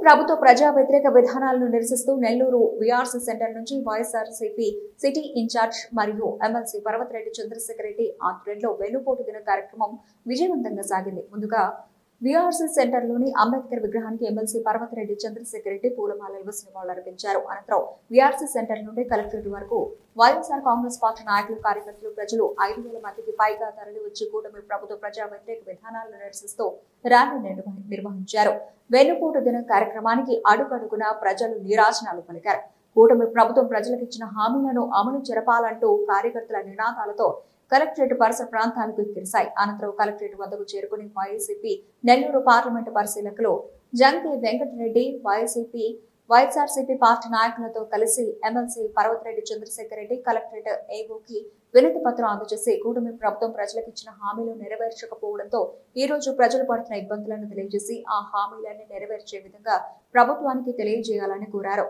ప్రభుత్వ ప్రజా వ్యతిరేక విధానాలను నిరసిస్తూ నెల్లూరు వీఆర్సీ సెంటర్ నుంచి వైఎస్ఆర్సీపీ సిటీ ఇన్ఛార్జ్ మరియు ఎమ్మెల్సీ పర్వతరెడ్డి చంద్రశేఖర్ రెడ్డి ఆధ్వర్యంలో వెన్నుపోటు దిన కార్యక్రమం విజయవంతంగా సాగింది. ముందుగా వీఆర్సీ సెంటర్ లోని అంబేద్కర్ విగ్రహానికి ఎమ్మెల్సీ పర్వతరెడ్డి చంద్రశేఖర్ రెడ్డి పూలమాలలు వేసి నివాళులర్పించారు. అనంతరం వీఆర్సీ సెంటర్ నుండి కలెక్టరేట్ వరకు వైఎస్ఆర్ కాంగ్రెస్ పార్టీ నాయకులు, కార్యకర్తలు, ప్రజలు 5,000 మందికి పైగా తరలి వచ్చి కూటమి ప్రభుత్వ ప్రజా వ్యతిరేక విధానాలను నిరసిస్తూ ర్యాలీ నిర్వహించారు. వెన్నుపోటు దిన కార్యక్రమానికి అడుగడుగున ప్రజలు నీరాజనాలు పలికారు. కూటమి ప్రభుత్వం ప్రజలకు ఇచ్చిన హామీలను అమలు జరపాలంటూ కార్యకర్తల నినాదాలతో కలెక్టరేట్ పరిసర ప్రాంతాలకు ఎక్కిరిశాయి. అనంతరం కలెక్టరేట్ వద్దకు చేరుకుని వైసీపీ నెల్లూరు పార్లమెంటు పరిశీలకులు జంకే వెంకటరెడ్డి, వైఎస్ఆర్సీపీ పార్టీ నాయకులతో కలిసి ఎమ్మెల్సీ పర్వతరెడ్డి చంద్రశేఖర్ రెడ్డి కలెక్టరేట్ ఏఓకి వినతి పత్రం అందజేసి కూటమి ప్రభుత్వం ప్రజలకు ఇచ్చిన హామీలు నెరవేర్చకపోవడంతో ఈ రోజు ప్రజలు పడుతున్న ఇబ్బందులను తెలియజేసి ఆ హామీలన్నీ నెరవేర్చే విధంగా ప్రభుత్వానికి తెలియజేయాలని కోరారు.